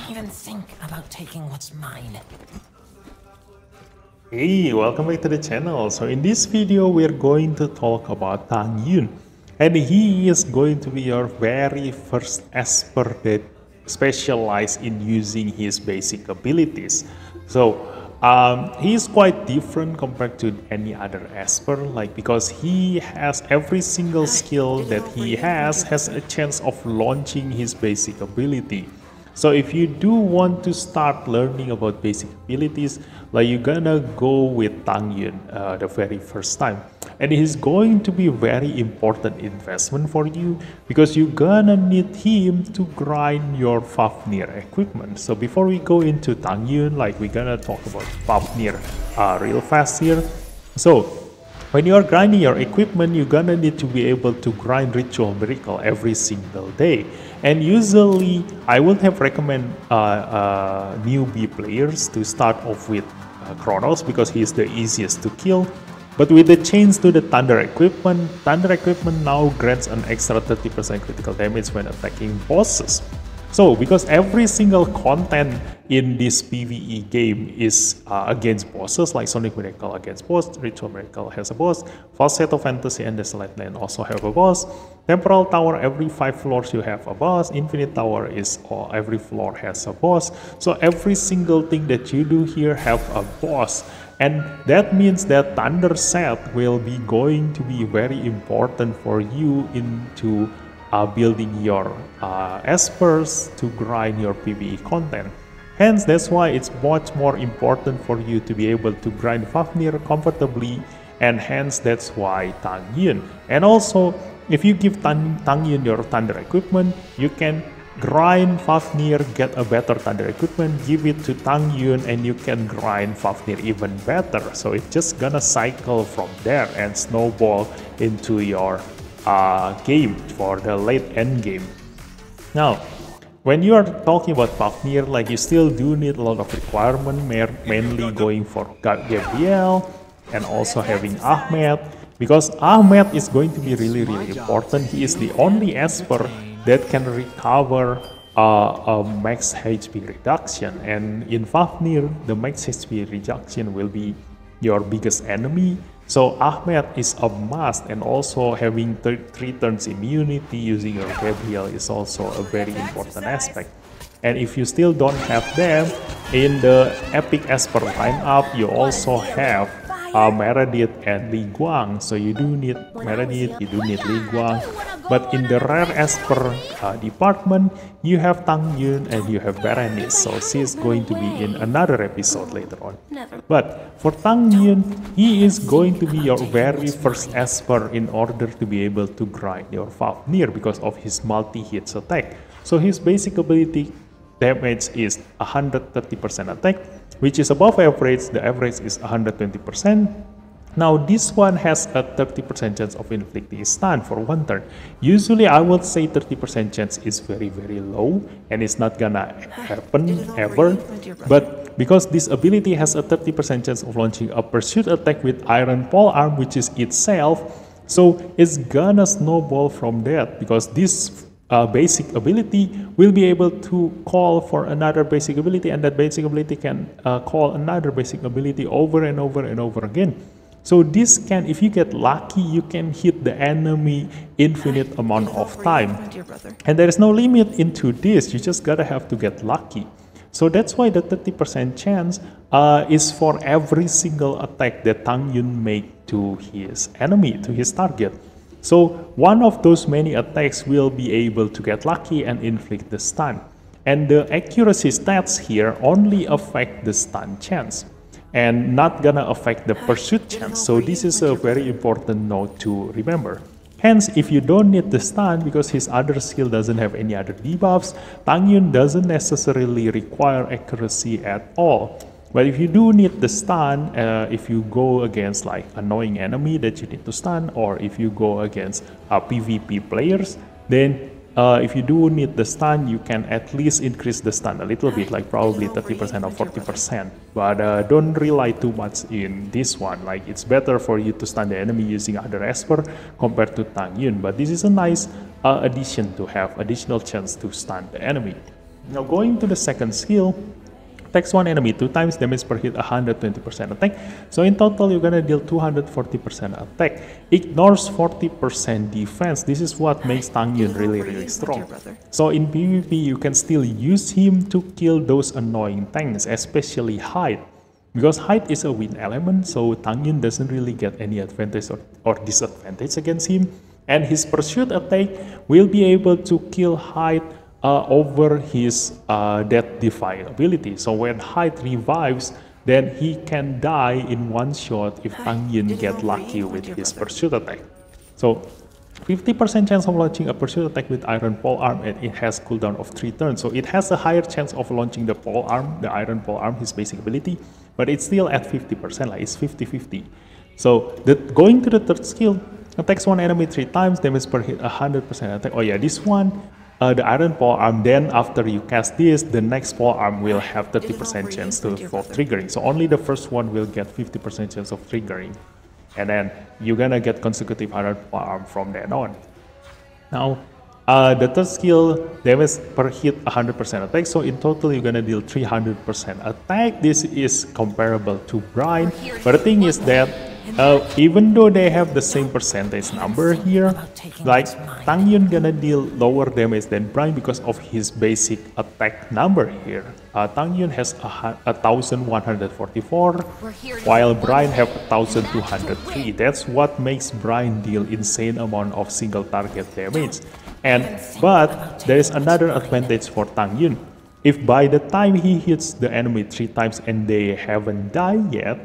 even think about taking what's mine. Hey, welcome back to the channel. So in this video, we're going to talk about TANG, and he is going to be your very first Esper that specializes in using his basic abilities. So he's quite different compared to any other Esper, because he has every single skill that he has a chance of launching his basic ability. So if you do want to start learning about basic abilities, you're gonna go with Tang Yun the very first time. And it is going to be very important investment for you because you're gonna need him to grind your Fafnir equipment. So before we go into Tang Yun, we're gonna talk about Fafnir real fast here. So when you are grinding your equipment, you're gonna need to be able to grind Ritual Miracle every single day. And usually, I would have recommend newbie players to start off with Kronos because he is the easiest to kill. But with the change to the Thunder equipment now grants an extra 30% critical damage when attacking bosses. So, because every single content in this PvE game is against bosses, like Sonic Miracle against boss, Ritual Miracle has a boss, Falsetto Fantasy and Dislyte Land also have a boss, Temporal Tower every 5 floors you have a boss, Infinite Tower is every floor has a boss. So every single thing that you do here have a boss. And that means that Thunder set will be going to be very important for you into building your Espers to grind your PvE content. Hence, that's why it's much more important for you to be able to grind Fafnir comfortably, and hence that's why Tang Yun. And also, if you give Tang Yun your Thunder equipment, you can grind Fafnir, get a better Thunder equipment, give it to Tang Yun, and you can grind Fafnir even better. So it's just gonna cycle from there and snowball into your game for the late end game. Now, when you are talking about Fafnir, you still do need a lot of requirement, mainly going for Gabriel and also having Ahmed, because Ahmed is going to be really important. He is the only Esper that can recover a max HP reduction, and in Fafnir, the max HP reduction will be your biggest enemy. So Ahmed is a must, and also having 3 turns immunity using your Gabriel is also a very important aspect. And if you still don't have them, in the Epic Esper lineup, you also have Meredith and Li Guang. So you do need Meredith, you do need Li Guang. But in the rare Esper department, you have Tang Yun and you have Berenice. So she's going to be in another episode later on. But for Tang Yun, he is going to be your very first Esper in order to be able to grind your Fafnir because of his multi-hits attack. So his basic ability damage is 130% attack, which is above average. The average is 120%. Now this one has a 30% chance of inflicting stun for 1 turn. Usually I would say 30% chance is very low and it's not gonna happen ever. But because this ability has a 30% chance of launching a pursuit attack with Iron Polearm, which is itself, so it's gonna snowball from that, because this basic ability will be able to call for another basic ability, and that basic ability can call another basic ability over and over again. So this can, if you get lucky, you can hit the enemy infinite amount of time. And there is no limit into this, you just gotta have to get lucky. So that's why the 30% chance is for every single attack that Tang Yun make to his enemy, to his target. So one of those many attacks will be able to get lucky and inflict the stun. And the accuracy stats here only affect the stun chance and not gonna affect the pursuit chance. So this is a very important note to remember. Hence, if you don't need the stun because his other skill doesn't have any other debuffs, Tang Yun doesn't necessarily require accuracy at all. But if you do need the stun, if you go against annoying enemy that you need to stun, or if you go against PvP players, then if you do need the stun, you can at least increase the stun a little bit, probably 30% or 40%. But don't rely too much in this one. It's better for you to stun the enemy using other Esper compared to Tang Yun. But this is a nice addition to have additional chance to stun the enemy. Now going to the second skill, attacks one enemy 2 times, damage per hit 120% attack. So in total, you're gonna deal 240% attack. Ignores 40% defense. This is what makes Tang Yun really strong. So in PvP, you can still use him to kill those annoying tanks, especially Hyde. Because Hyde is a wind element, so Tang Yun doesn't really get any advantage or disadvantage against him. And his pursuit attack will be able to kill Hyde over his death defy ability. So when Hyde revives, then he can die in one shot if Tang Yun get lucky with his pursuit attack. So 50% chance of launching a pursuit attack with iron polearm, and it has cooldown of 3 turns. So it has a higher chance of launching the polearm, the iron polearm, his basic ability, but it's still at 50%, like it's 50-50. So going to the third skill, attacks one enemy 3 times, damage per hit 100% attack. Oh yeah, this one, the iron polearm, then after you cast this, the next polearm will have 30% chance of triggering. So only the first one will get 50% chance of triggering. And then you're gonna get consecutive iron polearm from then on. Now, the third skill, damage per hit 100% attack. So in total, you're gonna deal 300% attack. This is comparable to Brine. But the thing is that even though they have the same percentage number here, like Tang Yun gonna deal lower damage than Brine because of his basic attack number here. Tang Yun has 1144, while Brine have 1203. That's what makes Brine deal insane amount of single target damage. But there is another advantage for Tang Yun. If by the time he hits the enemy 3 times and they haven't died yet,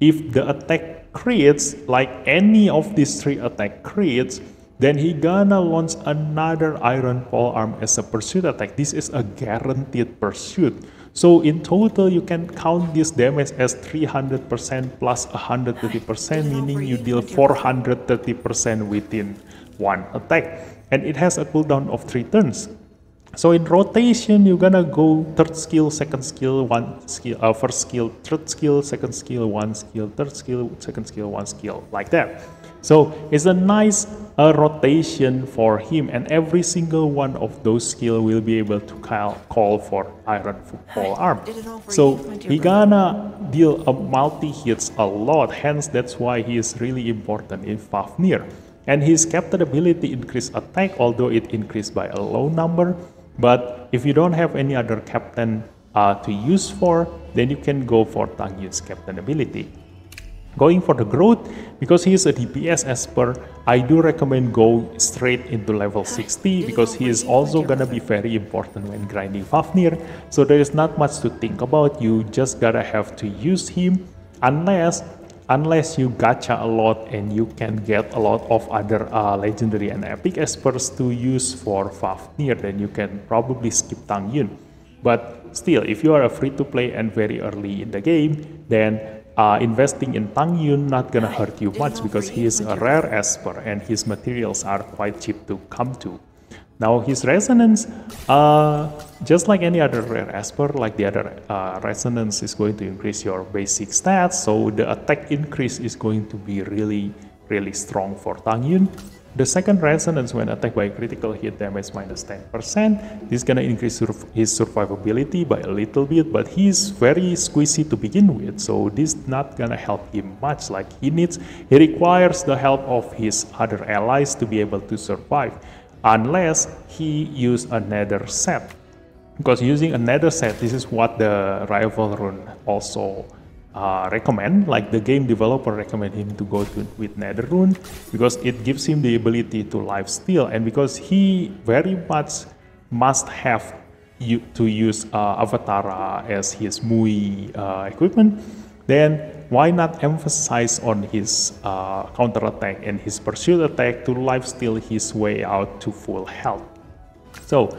if the attack crits, like any of these 3 attack crits, then he gonna launch another iron polearm as a pursuit attack. This is a guaranteed pursuit. So in total, you can count this damage as 300% plus 130%, meaning you deal 430% within one attack. And it has a cooldown of 3 turns. So in rotation, you're gonna go third skill, second skill, one skill, first skill, third skill, second skill, one skill, third skill, second skill, one skill, like that. So it's a nice rotation for him, and every single one of those skills will be able to call for iron polearm. So he gonna deal multi hits a lot, hence that's why he is really important in Fafnir. And his captain ability increase attack, although it increased by a low number. But if you don't have any other captain to use for, then you can go for Tang Yun's captain ability. Going for the growth, because he is a DPS Esper, I do recommend go straight into level 60, because he is also gonna be very important when grinding Fafnir. So there is not much to think about, you just gotta have to use him, unless you gacha a lot and you can get a lot of other legendary and epic espers to use for Fafnir, then you can probably skip Tang Yun. But still, if you are a free-to-play and very early in the game, then investing in Tang Yun not gonna hurt you much, because he is a rare esper and his materials are quite cheap to come to. Now his resonance, just like any other rare esper, like the other resonance is going to increase your basic stats, so the attack increase is going to be really strong for Tang Yun. The second resonance, when attacked by critical hit, damage minus 10%. This is gonna increase his survivability by a little bit, but he's very squishy to begin with, so this is not gonna help him much. Like he requires the help of his other allies to be able to survive, unless he use another set. Because using another set, this is what the rival rune also recommend, like the game developer recommend him to go with Nether Rune, because it gives him the ability to lifesteal, and because he very much must have to use Avatara as his Mui equipment, then why not emphasize on his counter attack and his pursuit attack to lifesteal his way out to full health. So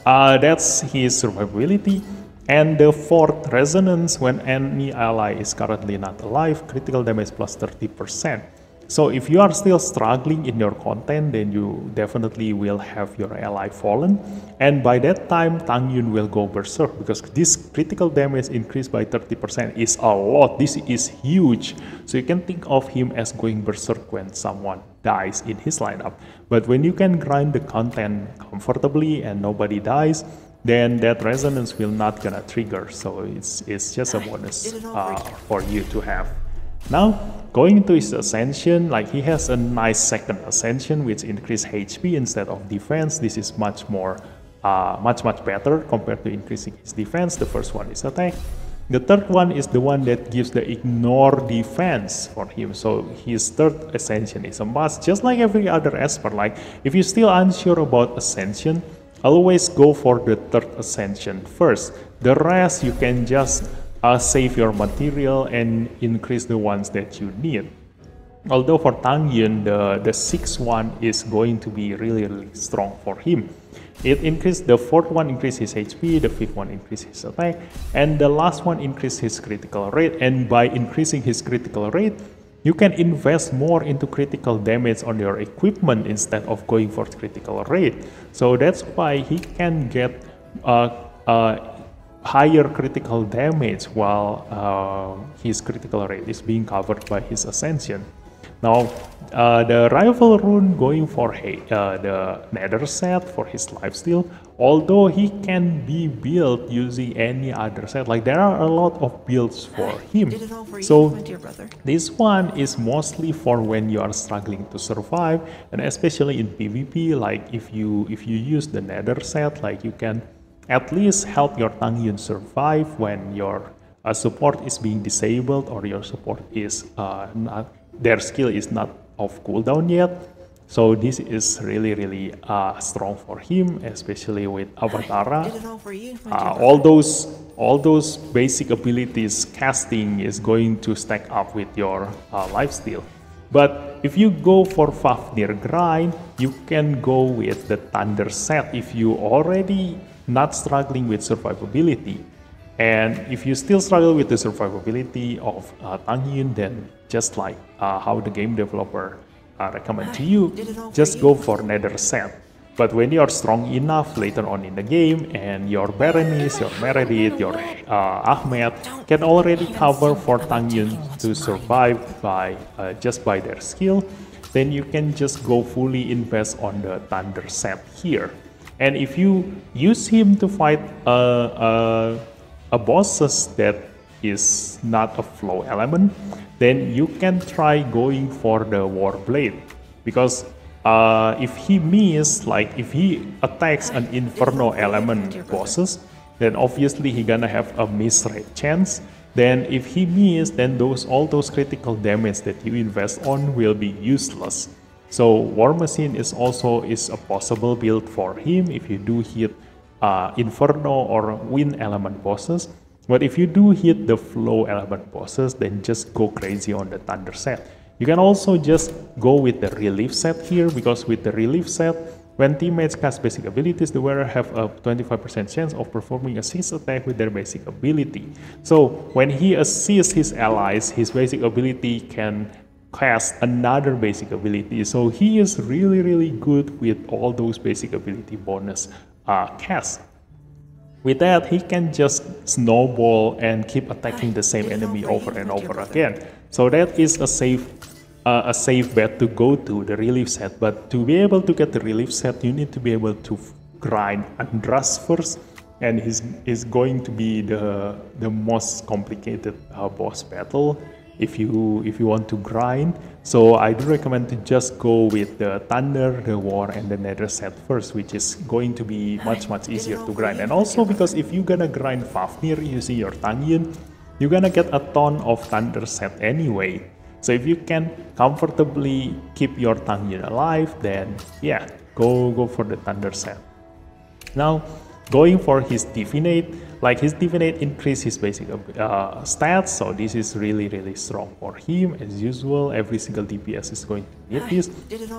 that's his survivability. And the fourth resonance, when any ally is currently not alive, critical damage plus 30%. So if you are still struggling in your content, then you definitely will have your ally fallen. And by that time, Tang Yun will go berserk, because this critical damage increased by 30% is a lot. This is huge. So you can think of him as going berserk when someone dies in his lineup. But when you can grind the content comfortably and nobody dies, then that resonance will not gonna trigger. So it's just a bonus for you to have. Now, going into his ascension, like he has a nice second ascension which increase HP instead of defense. This is much more, much better compared to increasing his defense. The first one is attack. The third one is the one that gives the ignore defense for him. So his third ascension is a must, just like every other Esper. Like if you're still unsure about ascension, always go for the third ascension first. The rest you can just save your material and increase the ones that you need. Although for Tang Yun, the sixth one is going to be really strong for him. The fourth one increases his HP, the fifth one increases his attack, and the last one increases his critical rate. And by increasing his critical rate, you can invest more into critical damage on your equipment instead of going for critical rate. So that's why he can get higher critical damage while his critical rate is being covered by his ascension. Now, the rival rune going for the nether set for his lifesteal, although he can be built using any other set. Like there are a lot of builds for him. So this one is mostly for when you are struggling to survive, and especially in PvP. Like if you use the nether set, like you can at least help your Tang Yun survive when your support is being disabled or your support is their skill is not off cooldown yet. So this is really strong for him, especially with Avatara. All those basic abilities casting is going to stack up with your lifesteal. But if you go for Fafnir grind, you can go with the Thunder set if you already not struggling with survivability. And if you still struggle with the survivability of Tang Yun, then just like how the game developer recommend to you, just go for nether set. But when you are strong enough later on in the game and your Berenice, your Meredith, your Ahmed can already cover for Tang Yun to survive by just by their skill, then you can just go fully invest on the Thunder set here. And if you use him to fight a bosses that is not a flow element, then you can try going for the Warblade, because if he miss, like if he attacks an Inferno element bosses, then obviously he gonna have a miss rate chance. Then if he miss, then all those critical damage that you invest on will be useless. So War Machine is a possible build for him if you do hit Inferno or Wind element bosses. But if you do hit the Flow element bosses, then just go crazy on the Thunder set. You can also just go with the Relief set here, because with the Relief set, when teammates cast basic abilities, the wearer have a 25% chance of performing a assist attack with their basic ability. So when he assists his allies, his basic ability can cast another basic ability. So he is really good with all those basic ability bonus casts. With that, he can just snowball and keep attacking the same enemy over and over again. So that is a safe bet to go to, the Relief set. But to be able to get the Relief set, you need to be able to grind Andras first, and is going to be the most complicated boss battle if you want to grind. So I do recommend to just go with the Thunder, the War, and the Nether set first, which is going to be much easier to grind. And also because if you're gonna grind Fafnir using your Tang Yun, you're gonna get a ton of Thunder set anyway. So if you can comfortably keep your Tang Yun alive, then yeah, go for the Thunder set. Now, going for his Divinate, like his Divinate increase his basic stats, so this is really strong for him. As usual, every single DPS is going to need this.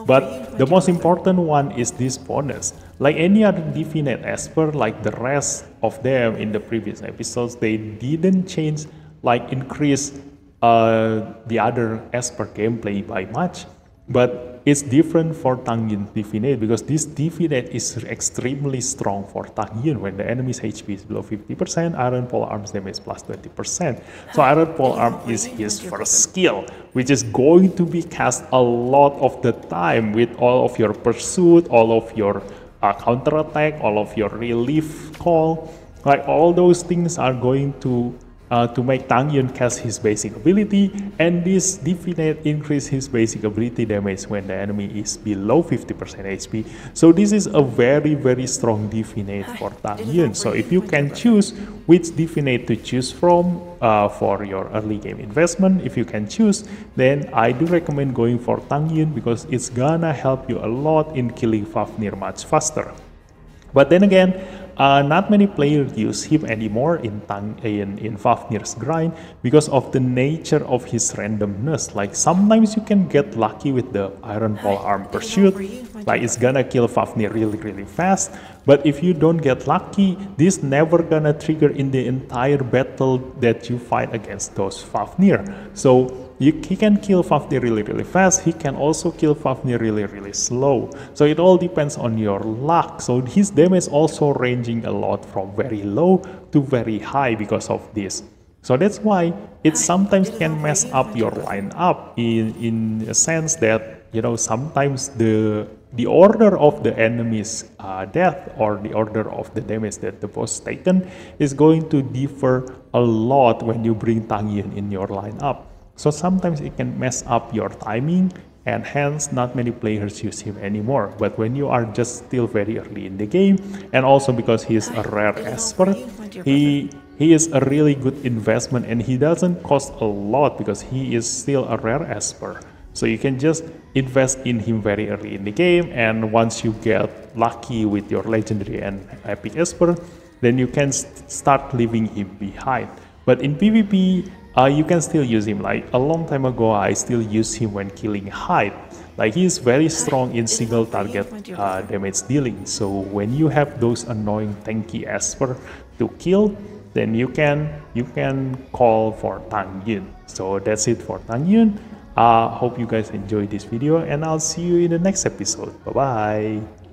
But the most important one is this bonus. Like any other Divinate Esper, like the rest of them in the previous episodes, they didn't change, like increase the other Esper gameplay by much. But it's different for Tang Yun Divinate, because this Divinate is extremely strong for Tang Yun when the enemy's HP is below 50%, Iron Pole Arm's damage plus 20%. So Iron Pole Arm is his first skill, which is going to be cast a lot of the time with all of your pursuit, all of your counter attack, all of your relief call, like all those things are going to make Tang Yun cast his basic ability, and this Divinate increase his basic ability damage when the enemy is below 50% HP. So this is a very strong Divinate for Tang Yun. So if you can choose which Divinate to choose from for your early game investment, if you can choose, then I do recommend going for Tang Yun because it's gonna help you a lot in killing Fafnir much faster. But then again, not many players use him anymore in Fafnir's grind because of the nature of his randomness. Like sometimes you can get lucky with the Iron Pole Arm Pursuit, like it's gonna kill Fafnir really fast. But if you don't get lucky, this never gonna trigger in the entire battle that you fight against those Fafnir. So he can kill Fafnir really fast. He can also kill Fafnir really slow. So it all depends on your luck. So his damage also ranging a lot from very low to very high because of this. So that's why it sometimes can mess up your lineup in a sense that, you know, sometimes the order of the enemy's death or the order of the damage that the boss taken is going to differ a lot when you bring Tang Yun in your lineup. So sometimes it can mess up your timing, and hence not many players use him anymore. But when you are just still very early in the game, and also because he is a rare Esper, he is a really good investment, and he doesn't cost a lot because he is still a rare Esper. So you can just invest in him very early in the game, and once you get lucky with your legendary and epic Esper, then you can start leaving him behind. But in PvP, you can still use him. Like a long time ago, I still use him when killing Hyde. Like he is very strong in single target damage dealing. So when you have those annoying tanky Esper to kill, then you can call for Tang Yun. So that's it for Tang Yun. Hope you guys enjoyed this video, and I'll see you in the next episode. Bye bye.